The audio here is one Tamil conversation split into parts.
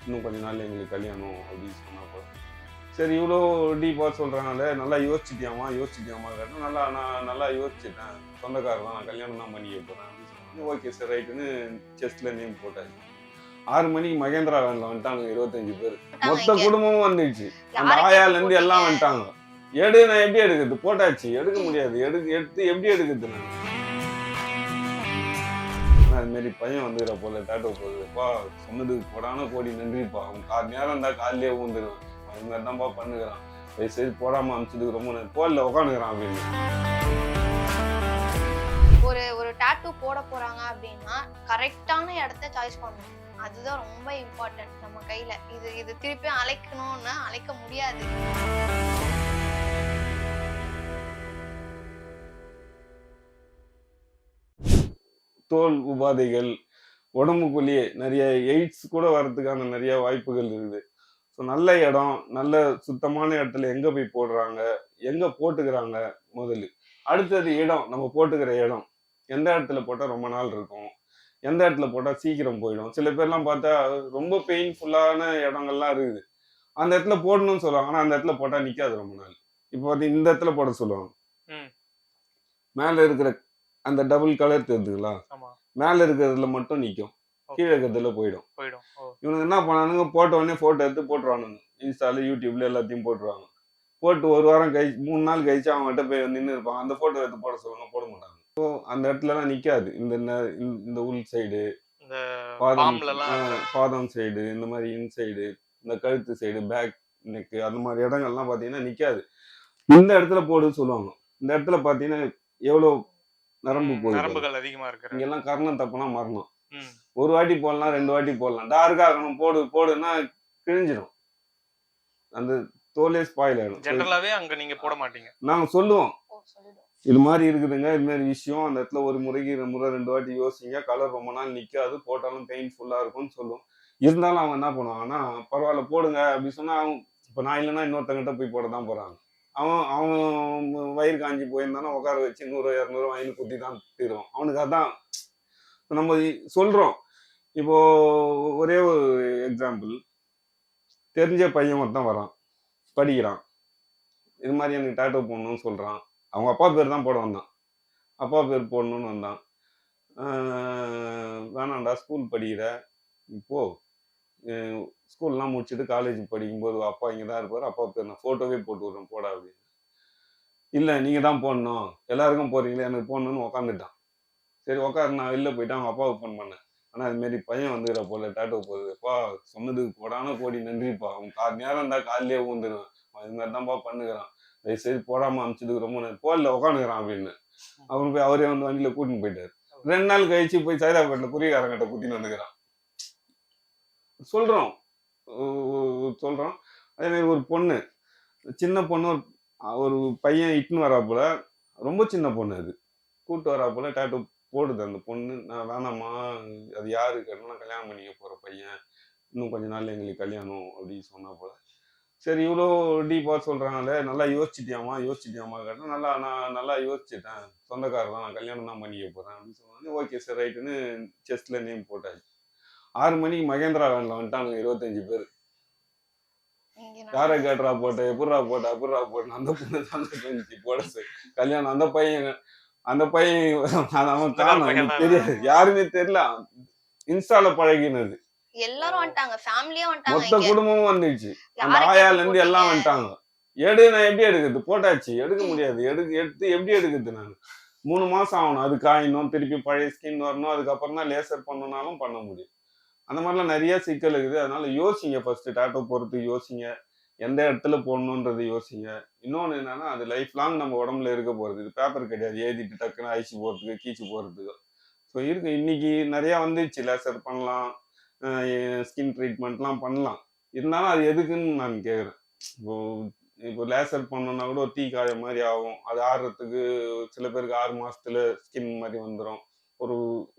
இன்னும் கொஞ்ச நாள் எங்களுக்கு கல்யாணம் அப்படின்னு சொன்னப்போ சரி இவ்வளோ டீப்பாக சொல்கிறாங்களே நல்லா யோசிச்சிட்டியாமா கேட்டால் நான் நல்லா யோசிச்சுட்டேன் சொந்தக்காரர் தான் நான் கல்யாணம் தான் பண்ணிக்க போகிறேன் அப்படின்னு சொன்னாங்க. ஓகே சார் ரைட்டுன்னு செஸ்ட்டில் நேம் போட்டாச்சு. 6 மணிக்கு மகேந்திரா வேனில் வந்துட்டாங்க 25 பேர். மொத்த குடும்பமும் வந்துடுச்சு. அந்த ஆயாலேருந்து எல்லாம் வந்துட்டாங்க. நான் எப்படி எடுக்கிறது? போட்டாச்சு, எடுக்க முடியாது. எடுத்து எப்படி எடுக்கிறது? நான் அது மாதிரி பையன் வந்துடுற போல டேட்டோ போகுதுப்பா, சொன்னதுக்கு போடான கோடி நன்றிப்பா. அவன் நேரம் இருந்தா காலையிலே ஊந்துடுவேன். அது மாதிரி தான்ப்பா பண்ணுகிறான். சரி போடாம அனுப்பிச்சதுக்கு ரொம்ப நன்றி. போடல உட்காந்துக்கிறான் அப்படின்னு. ஒரு டாட்டூ போட போறாங்க அப்படின்னா கரெக்டான இடத்த சாய்ஸ் பண்ணணும். அதுதான் ரொம்ப இம்பார்ட்டன்ட் நம்ம கையில. இது திருப்பி அழைக்கணும்னா அழைக்க முடியாது. தோல் உபாதைகள், உடம்புக்குள்ளேயே நிறைய எய்ட்ஸ் கூட வர்றதுக்கான நிறைய வாய்ப்புகள் இருக்குது. ஸோ நல்ல இடம், நல்ல சுத்தமான இடத்துல எங்க போய் போடுறாங்க, எங்க போட்டுக்கிறாங்க முதல்ல. அடுத்தது இடம், நம்ம போட்டுக்கிற இடம் எந்த இடத்துல போட்டால் ரொம்ப நாள் இருக்கும், எந்த இடத்துல போட்டால் சீக்கிரம் போயிடும். சில பேர்லாம் பார்த்தா ரொம்ப பெயின்ஃபுல்லான இடங்கள்லாம் இருக்குது, அந்த இடத்துல போடணும்னு சொல்லுவாங்க. ஆனால் அந்த இடத்துல போட்டால் நிற்காது ரொம்ப நாள். இப்போ வந்து இந்த இடத்துல போட சொல்லுவாங்க. மேலே இருக்கிற அந்த டபுள் கலர் தெரியுதுங்களா, மேலே இருக்கிறதுல மட்டும் நிற்கும், கீழே இருக்கிறதுல போயிடும். இவனுக்கு என்ன பண்ணானுங்க, போட்ட உடனே ஃபோட்டோ எடுத்து போட்டுருவானுங்க. இன்ஸ்டால யூடியூப்ல எல்லாத்தையும் போட்டுருவாங்க. போட்டு ஒரு வாரம் கழிச்சு 3 நாள் கழிச்சு அவங்ககிட்ட போய் நின்று இருப்பாங்க. அந்த ஃபோட்டோ எடுத்து போட சொல்லுவாங்க, போட மாட்டாங்க. ஸோ அந்த இடத்துலலாம் நிற்காது. இந்த உள் சைடு, பாதம் சைடு, இந்த மாதிரி இன்சைடு, இந்த கழுத்து சைடு, பேக் நெக்கு, அந்த மாதிரி இடங்கள்லாம் பார்த்தீங்கன்னா நிற்காது. இந்த இடத்துல போடுன்னு சொல்லுவாங்க. இந்த இடத்துல பார்த்தீங்கன்னா எவ்வளோ நரம்புகள் அதிகமா இருக்கு. இங்கெல்லாம் கர்ணம் தப்புனா மரணம். ஒரு வாட்டி போடலாம், 2 வாட்டி போடலாம். டார்க்கா ஆகணும், போடுன்னா கிழிஞ்சிடும், அந்த தோலே ஸ்பாயில் ஆயிடும். ஜெனரலாவே அங்க நீங்க போட மாட்டீங்க. நாங்க சொல்லுவோம், இது மாதிரி இருக்குதுங்க, இது மாதிரி விஷயம், அந்த இடத்துல ஒரு முறைக்கு 2 வாட்டி யோசிங்க, கலர் ரொம்ப நாள் நிக்காது, போட்டாலும் பெயின்ஃபுல்லா இருக்கும்னு சொல்லுவோம். இருந்தாலும் அவங்க என்ன பண்ணுவாங்கன்னா, பரவாயில்ல போடுங்க அப்படின்னு சொன்னா, அவங்க இப்ப நான் இல்லைன்னா இன்னொருத்தங்கிட்ட போய் போட தான் போறாங்க. அவன் வயிறு காஞ்சி போயிருந்தானா உட்கார வச்சு 100 200 வாங்கி குத்தி தான் தீருவான். அவனுக்கு அதான் நம்ம சொல்றோம். இப்போ ஒரே ஒரு எக்ஸாம்பிள், தெரிஞ்ச பையன் ஒருத்தன் வரான், படிக்கிறான், இது மாதிரி எனக்கு டேட்டோ போடணும்னு சொல்றான். அவங்க அப்பா பேர் தான் போட வந்தான், அப்பா பேர் போடணும்னு வந்தான். வேணாண்டா, ஸ்கூல் படிக்கிற, இப்போ ஸ்கூல்லாம் முடிச்சுட்டு காலேஜ் படிக்கும்போது அப்பா இங்கே தான் இருப்பார், அப்பா பேர் நான் ஃபோட்டோவே போட்டு விட்றேன் போடா அப்படின்னு. இல்லை நீங்கள் தான் போடணும், எல்லாருக்கும் போடுறீங்களே, எனக்கு போடணும்னு உக்காந்துட்டான். சரி உட்காரு, நான் வெளில போயிட்டு அவங்க அப்பாவுக்கு ஃபோன் பண்ணேன். ஆனால் அதுமாரி பையன் வந்துக்கிற போல டேட்டோ போகுதுப்பா, சொன்னதுக்கு போடான கோடி நன்றிப்பா. அவன் நேரம் இருந்தால் காலையிலே ஊந்துடுவேன், இது மாதிரி தான்ப்பா பண்ணுகிறான், தயவுசெய்து போடாமல் அனுப்பிச்சதுக்கு ரொம்ப நன்றி. போடல உட்காந்துக்கிறான் அப்படின்னு. அவரு போய் அவரே வந்து வண்டியில் கூட்டின்னு போயிட்டார். 2 நாள் கழிச்சு போய் சைதாப்பேட்டில் குறிகாரங்கிட்ட குத்தின்னு வந்துக்கிறான். சொல்கிறோம். அதேமாரி ஒரு பொண்ணு, சின்ன பொண்ணு, ஒரு பையன் இட்டுன்னு வராப்புல, ரொம்ப சின்ன பொண்ணு, அது கூப்பிட்டு வராப்புல டேட்டோ போடுது அந்த பொண்ணு. நான் வேணாம்மா, அது யாரு கேட்டால் நான் கல்யாணம் பண்ணிக்க போகிற பையன், இன்னும் கொஞ்ச நாள் எங்களுக்கு கல்யாணம் அப்படின்னு சொன்னா போல. சரி இவ்வளோ டீப்பாக சொல்கிறாங்களே நல்லா யோசிச்சிட்டியாமா கேட்டால் நான் நல்லா யோசிச்சுட்டேன், சொந்தக்காரர் தான் நான் கல்யாணம் தான் பண்ணிக்க போகிறேன் அப்படின்னு சொன்னாங்க. ஓகே சார் ரைட்டுன்னு செஸ்ட்டில் நேம் போட்டாச்சு. 6 மணிக்கு மகேந்திரா வேனில் வந்துட்டாங்க 25 பேர். யாரை கேட்டுறா போட்ட, எப்படா போட்டேன், அந்த பொண்ணு தான் போட சார் கல்யாணம். அந்த பையன் அவன் காணும், தெரியாது, யாருமே தெரியல, இன்ஸ்டால பழகினது. எல்லாரும் வந்துட்டாங்க, ஃபேமிலியா வந்துட்டாங்க, மொத்த குடும்பமும் வந்துடுச்சு. அந்த ஆயால இருந்து எல்லாம் வந்துட்டாங்க. நான் எப்படி எடுக்கிறது? போட்டாச்சு, எடுக்க முடியாது. எடுத்து எப்படி எடுக்கிறது? நான் 3 மாசம் ஆகணும், அது காயணும், திருப்பி பழைய ஸ்கின் வரணும், அதுக்கப்புறம் தான் லேசர் பண்ணணும்னாலும் பண்ண முடியும். அந்த மாதிரிலாம் நிறைய சிக்கல் இருக்குது. அதனால யோசிங்க, ஃபர்ஸ்ட் டேட்டோ போறதுக்கு யோசிங்க, எந்த இடத்துல போடணுன்றது யோசிங்க. இன்னொன்று என்னன்னா, அது லைஃப் லாங் நம்ம உடம்புல இருக்க போறது, இது பேப்பர் கிடையாது எழுதிட்டு டக்குன்னு ஐசி போறதுக்கு கீச்சு போறதுக்கு. ஸோ இருக்கு, இன்னைக்கு நிறைய வந்துடுச்சு, லேசர் பண்ணலாம், ஸ்கின் ட்ரீட்மெண்ட்லாம் பண்ணலாம். இருந்தாலும் அது எதுக்குன்னு நான் கேட்குறேன். இப்போ லேசர் பண்ணோன்னா கூட தீ காய மாதிரி ஆகும், அது ஆடுறதுக்கு சில பேருக்கு 6 மாசத்துல ஸ்கின் மாதிரி வந்துடும்,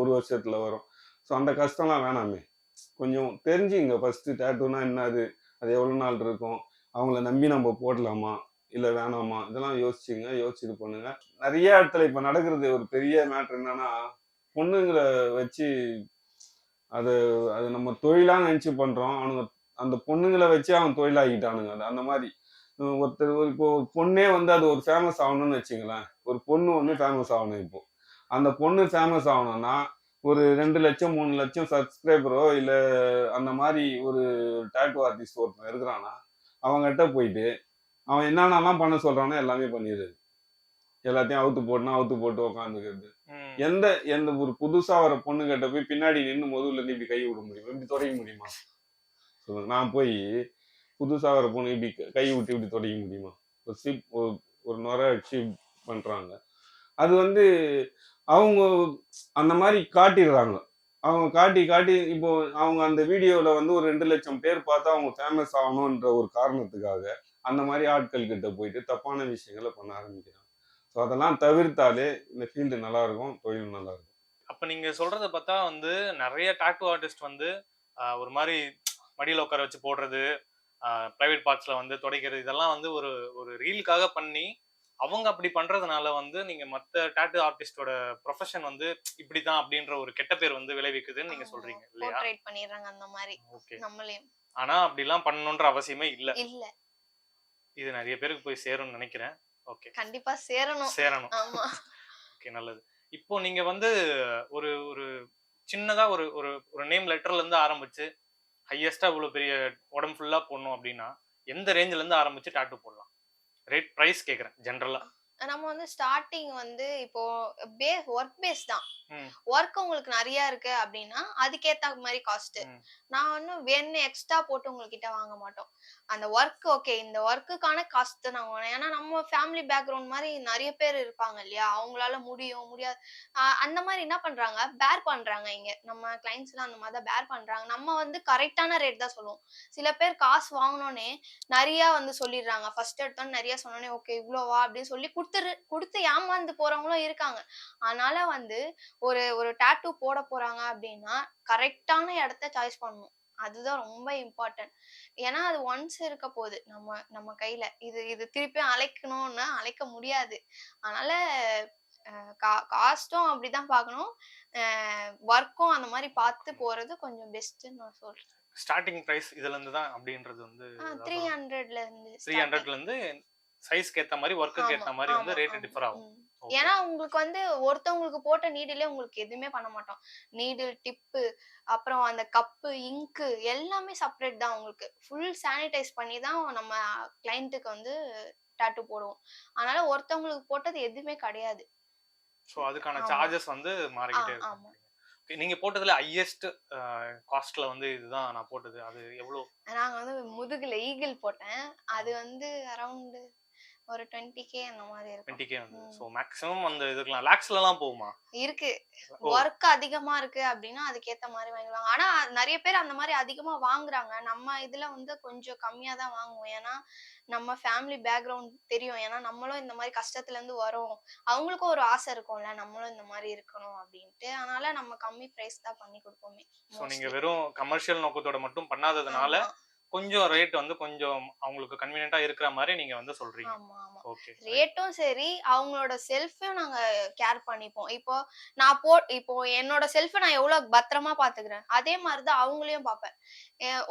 ஒரு வருஷத்துல வரும். ஸோ அந்த கஷ்டம்லாம் வேணாமே, கொஞ்சம் தெரிஞ்சுங்க ஃபர்ஸ்ட். டேட்டூனா என்னது, அது எவ்வளோ நாள் இருக்கும், அவங்கள நம்பி நம்ம போடலாமா இல்லை வேணாமா, இதெல்லாம் யோசிச்சுட்டு பண்ணுங்க. நிறைய இடத்துல இப்போ நடக்கிறது ஒரு பெரிய மேட்ரு என்னன்னா, பொண்ணுங்களை வச்சு அது அது நம்ம தொழிலா நினைச்சு பண்றோம். அவனுங்க அந்த பொண்ணுங்களை வச்சு அவன் தொழிலாக்கிட்டானுங்க. அது அந்த மாதிரி ஒருத்தர் இப்போ ஒரு பொண்ணே வந்து அது ஒரு ஃபேமஸ் ஆகணும்னு வச்சுங்களேன். ஒரு பொண்ணு வந்து ஃபேமஸ் ஆகணும் இப்போ. அந்த பொண்ணு ஃபேமஸ் ஆகணும்னா ஒரு 2 லட்சம் 3 லட்சம் சப்ஸ்கிரைபரோ இல்ல அந்த மாதிரி ஒரு டாட்டூ ஆர்டிஸ்ட் ஒருத்தன் இருக்கிறான்னா அவங்ககிட்ட போயிட்டு அவன் என்னென்னலாம் பண்ண சொல்றானோ எல்லாமே பண்ணிடுறது. எல்லாத்தையும் அவுத்து போட்டு உட்காந்துக்கிறது. ம். எந்த எந்த ஒரு புதுசா வர பொண்ணு கிட்ட போய் பின்னாடி நின்று முதுகுல இருந்து இப்படி கை விட முடியுமா? இப்படி தொடக்க முடியுமா? சொல்லுங்க. நான் போய் புதுசா வர பொண்ணு இப்படி கை விட்டு இப்படி தொடக்க முடியுமா? ஒரு சிப் ஒரு நுரை அடிச்சு பண்றாங்க. அது வந்து அவங்க அந்த மாதிரி காட்டிடுறாங்க. அவங்க காட்டி காட்டி இப்போ அவங்க அந்த வீடியோல வந்து ஒரு 2 லட்சம் பேர் பார்த்தா அவங்க ஃபேமஸ் ஆகணும்ன்ற ஒரு காரணத்துக்காக அந்த மாதிரி ஆட்கள் கிட்ட போயிட்டு தப்பான விஷயங்களை பண்ண ஆரம்பிக்கிறாங்க. ஸோ அதெல்லாம் தவிர்த்தாலே இந்த ஃபீல்டு நல்லா இருக்கும், தொழில் நல்லா இருக்கும். அப்ப நீங்க சொல்றத பார்த்தா வந்து நிறைய டாட்டூ ஆர்டிஸ்ட் வந்து ஒரு மாதிரி மடியில உட்கார வச்சு போடுறது, பிரைவேட் பார்ட்ஸ்ல வந்து துடைக்கிறது, இதெல்லாம் வந்து ஒரு ஒரு ரீலுக்காக பண்ணி அவங்க அப்படி பண்றதுனால வந்து நீங்க மத்த டாட்டூ ஆர்டிஸ்டோட ப்ரொஃபஷன் வந்து இப்படிதான் அப்படின்ற ஒரு கெட்ட பேர் வந்து விளைவிக்குதுன்னு நீங்க சொல்றீங்க இல்லையா? போர்ட்ரேட் பண்ணிடுறாங்க அந்த மாதிரி ஓகே. நம்மளையும். ஆனா அப்படிலாம் பண்ணணுன்ற அவசியமே இல்ல. இல்ல, இது நிறைய பேருக்கு போய் சேரும்னு நினைக்கிறேன். ஓகே. கண்டிப்பா சேரணும். சேரணும். ஆமா. ஓகே, நல்லது. இப்போ நீங்க வந்து ஒரு ஒரு சின்னதா ஒரு ஒரு ஒரு நேம் லெட்டர்ல இருந்து ஆரம்பிச்சு ஹையஸ்டா இவ்வளவு பெரிய உடம்பு ஃபுல்லா போடணும் அப்படின்னா எந்த ரேஞ்சில இருந்து ஆரம்பிச்சு டாட்டூ போடலாம்? ரேட் பிரைஸ் கேக்குறேன் ஜெனரலா. நம்ம வந்து ஸ்டார்டிங் வந்து இப்போ ஒர்க் பேஸ் தான். ம். ஒர்க் உங்களுக்கு நிறைய இருக்கு அப்படின்னா அதுக்கேத்த மாதிரி காஸ்ட். ம். நான் ஒன்னும் வேணும் எக்ஸ்ட்ரா போட்டு உங்ககிட்ட வாங்க மாட்டோம். அந்த ஒர்க் ஓகே, இந்த ஒர்க்குக்கான காஸ்ட் தான் நாங்க வாங்குவோம். ஏன்னா நம்ம ஃபேமிலி பேக்ரவுண்ட் மாதிரி நிறைய பேர் இருப்பாங்க இல்லையா, அவங்களால முடியும் முடியாது அந்த மாதிரி என்ன பண்றாங்க, பேர் பண்றாங்க. இங்க நம்ம கிளைண்ட்ஸ் எல்லாம் அந்த மாதிரி தான் பேர் பண்றாங்க. நம்ம வந்து கரெக்டான ரேட் தான் சொல்லுவோம். சில பேர் காசு வாங்கினோன்னே நிறைய வந்து சொல்லிடுறாங்க. ஃபர்ஸ்ட் எடுத்தோன்னு நிறைய சொன்னோன்னே ஓகே இவ்வளோவா அப்படின்னு சொல்லி கொடுத்து ஏமாந்து போறவங்களும் இருக்காங்க. அதனால வந்து ஒரு ஒரு டாட்டூ போட போறாங்க அப்படின்னா கரெக்டான இடத்த சாய்ஸ் பண்ணணும். அதுதான் ரொம்ப இம்பார்ட்டன்ட். ஏன்னா அது ஒன்ஸ் இருக்க போகுது நம்ம நம்ம கையில. இது திருப்பியும் அழைக்கணும்னா அழைக்க முடியாது. அதனால காஸ்டும் அப்படிதான் பார்க்கணும். ஒர்க்கும் அந்த மாதிரி பார்த்து போறது கொஞ்சம் பெஸ்ட்ன்னு நான் சொல்றேன். ஸ்டார்டிங் பிரைஸ் இதுல இருந்து தான் அப்படின்றது வந்து 300ல இருந்து 300ல இருந்து சைஸ்க்கு ஏத்த மாதிரி ஒர்க்குக்கு ஏத்த மாதிரி வந்து ரேட் டிஃபர் ஆகும். ஏன்னா உங்களுக்கு வந்து ஒருத்தவங்களுக்கு போட்ட நீடிலே உங்களுக்கு எதுவுமே பண்ண மாட்டோம். நீடில் டிப்பு, அப்புறம் அந்த கப்பு, இங்கு எல்லாமே செப்பரேட் தான். உங்களுக்கு ஃபுல் சானிடைஸ் பண்ணி தான் நம்ம கிளையண்ட்டுக்கு வந்து டாட்டூ போடுவோம். அதனால ஒருத்தவங்களுக்கு போட்டது எதுவுமே கிடையாது. சோ அதுக்கான சார்ஜஸ் வந்து மாறிக்கிட்டே இருக்கும். நீங்க போட்டதுல ஹையஸ்ட் காஸ்ட்ல வந்து இதுதான் நான் போட்டது, அது எவ்வளவு? நாங்க வந்து முதுகுல ஈகிள் போட்டேன். அது வந்து அரௌண்ட் ஒரு 20k அந்த மாதிரி இருக்கும். 20k வந்து சோ மேக்ஸிமம் அந்த இதுக்கலாம் லாக்ஸ்லலாம் போகுமா? இருக்கு. வொர்க் அதிகமா இருக்கு அப்படின்னா அதுக்கேத்த மாதிரி வாங்குவாங்க. ஆனா நிறைய பேர் அந்த மாதிரி அதிகமா வாங்குறாங்க. நம்ம இதுல வந்து கொஞ்சம் கம்மியா தான் வாங்குவோம். ஏன்னா நம்ம ஃபேமிலி பேக்ரவுண்ட் தெரியும். ஏன்னா நம்மளும் இந்த மாதிரி கஷ்டத்துல இருந்து வரோம். அவங்களுக்கும் ஒரு ஆசை இருக்கும்ல, நம்மளும் இந்த மாதிரி இருக்கணும் அப்படின்ட்டு. அதனால நம்ம கம்மி பிரைஸ் தான் பண்ணி கொடுப்போமே. சோ நீங்க வெறும் கமர்ஷியல் நோக்கத்தோட மட்டும் பண்ணாததுனால கொஞ்சம் ரேட் வந்து கொஞ்சம் அவங்களுக்கு கன்வீனியன்ட்டா இருக்கிற மாதிரி நீங்க வந்து சொல்றீங்க. ஆமா ஆமா. ஓகே. ரேட்டும் சரி, அவங்களோட செல்ஃபையும் நாங்க கேர் பண்ணிப்போம். இப்போ இப்போ என்னோட செல்ஃப நான் எவ்வளவு பத்திரமா பாத்துக்கிறேன், அதே மாதிரி தான் அவங்களையும் பார்ப்பேன்.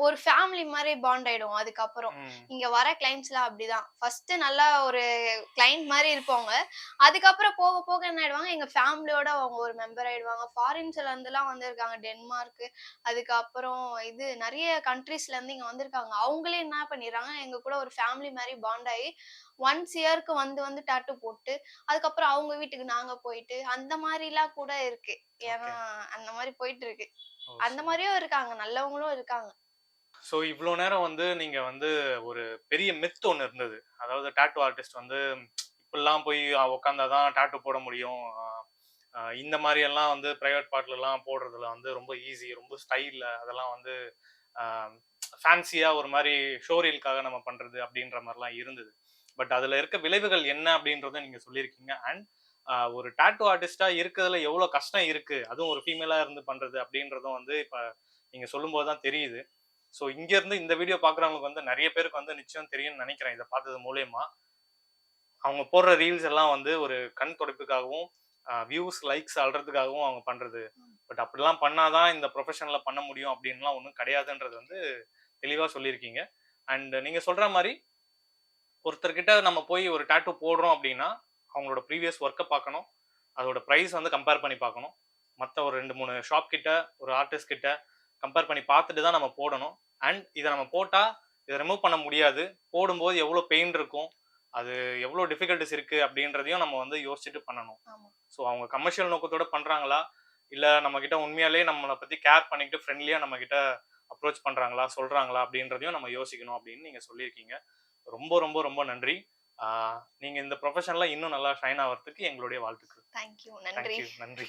ஒரு ஃபேமிலி மாதிரி பாண்ட் ஆயிடும். அதுக்கப்புறம் இங்க வர கிளைண்ட்ஸ்லாம் அப்படிதான். ஃபர்ஸ்ட் நல்லா ஒரு கிளைண்ட் மாதிரி இருப்பாங்க. அதுக்கப்புறம் போக போக என்ன ஆயிடுவாங்க, எங்க ஃபேமிலியோட அவங்க ஒரு மெம்பர் ஆயிடுவாங்க. ஃபாரின்ஸ்ல இருந்து எல்லாம் வந்திருக்காங்க, டென்மார்க், அதுக்கப்புறம் இது நிறைய கண்ட்ரீஸ்ல இருந்து இங்க வந்திருக்காங்க. அவங்களே என்ன பண்ணிடுறாங்க, எங்க கூட ஒரு ஃபேமிலி மாதிரி பாண்ட் ஆகி ஒன்ஸ் இயர்க்கு வந்து வந்து டாட்டூ போட்டு அதுக்கப்புறம் அவங்க வீட்டுக்கு நாங்க போயிட்டு அந்த மாதிரிலாம் கூட இருக்கு. ஏன்னா அந்த மாதிரி போயிட்டு இருக்கு. அந்த மாதிரியும் இருக்காங்க, நல்லவங்களும் இருக்காங்க. சோ இவ்ளோ நேரம் வந்து நீங்க வந்து ஒரு பெரிய மித் ஒன்னு இருந்தது. அதாவது டாட்டூ ஆர்டிஸ்ட் வந்து இப்படிலாம் போய் உட்கார்ந்தாதான் டாட்டூ போட முடியும், இந்த மாதிரி எல்லாம் வந்து பிரைவேட் பார்ட்ல எல்லாம் போடுறதுல வந்து ரொம்ப ஈஸி, ரொம்ப ஸ்டைல்ல அதெல்லாம் வந்து ஃபேன்சியா ஒரு மாதிரி ஷோரீலுக்காக நம்ம பண்றது அப்படின்ற மாதிரிலாம் இருந்தது. பட் அதுல இருக்க விளைவுகள் என்ன அப்படின்றத நீங்க சொல்லியிருக்கீங்க. அண்ட் ஒரு டாட்டூ ஆர்டிஸ்டா இருக்கிறதுல எவ்வளவு கஷ்டம் இருக்கு, அதுவும் ஒரு ஃபீமேலா இருந்து பண்றது அப்படின்றதும் வந்து இப்ப நீங்க சொல்லும் போதுதான் தெரியுது. ஸோ இங்க இருந்து இந்த வீடியோ பாக்குறவங்களுக்கு வந்து நிறைய பேருக்கு வந்து நிச்சயம் தெரியும்னு நினைக்கிறேன். இதை பார்த்தது மூலயமா அவங்க போடுற ரீல்ஸ் எல்லாம் வந்து ஒரு கண் துடைப்புக்காகவும் வியூஸ் லைக்ஸ் அல்றதுக்காகவும் அவங்க பண்றது. பட் அப்படிலாம் பண்ணாதான் இந்த ப்ரொஃபஷன்ல பண்ண முடியும் அப்படின்லாம் ஒன்றும் கிடையாதுன்றது வந்து தெளிவா சொல்லியிருக்கீங்க. அண்ட் நீங்க சொல்ற மாதிரி ஒருத்தர்கிட்ட நம்ம போய் ஒரு டாட்டூ போடுறோம் அப்படின்னா அவங்களோட ப்ரீவியஸ் ஒர்க்கை பார்க்கணும், அதோட ப்ரைஸ் வந்து கம்பேர் பண்ணி பார்க்கணும், மற்ற ஒரு 2-3 ஷாப் கிட்ட ஒரு ஆர்டிஸ்ட் கிட்ட கம்பேர் பண்ணி பார்த்துட்டு தான் நம்ம போடணும். அண்ட் இதை நம்ம போட்டால் இதை ரிமூவ் பண்ண முடியாது, போடும்போது எவ்வளோ பெயின் இருக்கும், அது எவ்வளோ டிஃபிகல்ட்டிஸ் இருக்குது அப்படின்றதையும் நம்ம வந்து யோசிச்சுட்டு பண்ணணும். ஸோ அவங்க கமர்ஷியல் நோக்கத்தோட பண்ணுறாங்களா, இல்லை நம்மக்கிட்ட உண்மையாலே நம்மளை பற்றி கேர் பண்ணிக்கிட்டு ஃப்ரெண்ட்லியாக நம்மக்கிட்ட அப்ரோச் பண்ணுறாங்களா சொல்கிறாங்களா அப்படின்றதையும் நம்ம யோசிக்கணும் அப்படின்னு நீங்கள் சொல்லியிருக்கீங்க. ரொம்ப ரொம்ப ரொம்ப நன்றி. நீங்கள் இந்த ப்ரொஃபஷனில் இன்னும் நல்லா ஷைன் ஆகிறதுக்கு எங்களுடைய வாழ்த்துக்கள். தேங்க்யூ, நன்றி. நன்றி.